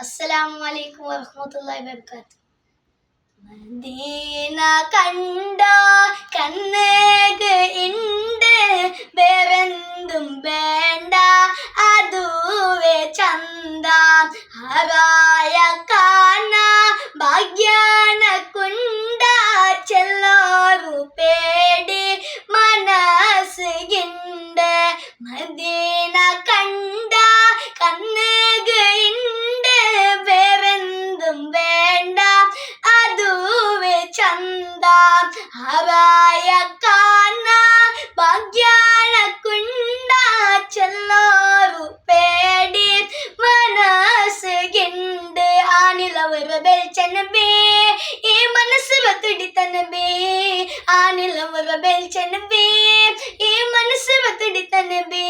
അസ്സലാമു അലൈക്കും വറഹ്മത്തുള്ളാഹി വബറകാതുഹു. മദീന കണ്ട കണ്ണേക് ഇണ്ട്, വേറെന്തും വേണ്ട അതുവേ ചന്ത. ഹറായ കാന ഭാഗ്യാന കുണ്ട, ചെല്ലോരു പേടി മനസ്സിണ്ട്. മദീന കണ്ട കണ്ണേക് ഇണ്ട്, വേറെന്തും വേണ്ട അതുവേ ചന്ത. ഹറായ കാന ഭാഗ്യാന കുണ്ട, ചെല്ലോരു പേടി മനസ്സിണ്ട്. ആനിലവർ ബെൽച്ചനബേ ഈ മനസ്സ് തുടിത്തനബേ, ആനിലവർ ബെൽച്ചനബേ ഈ മനസ്സ് തുടിത്തനബേ.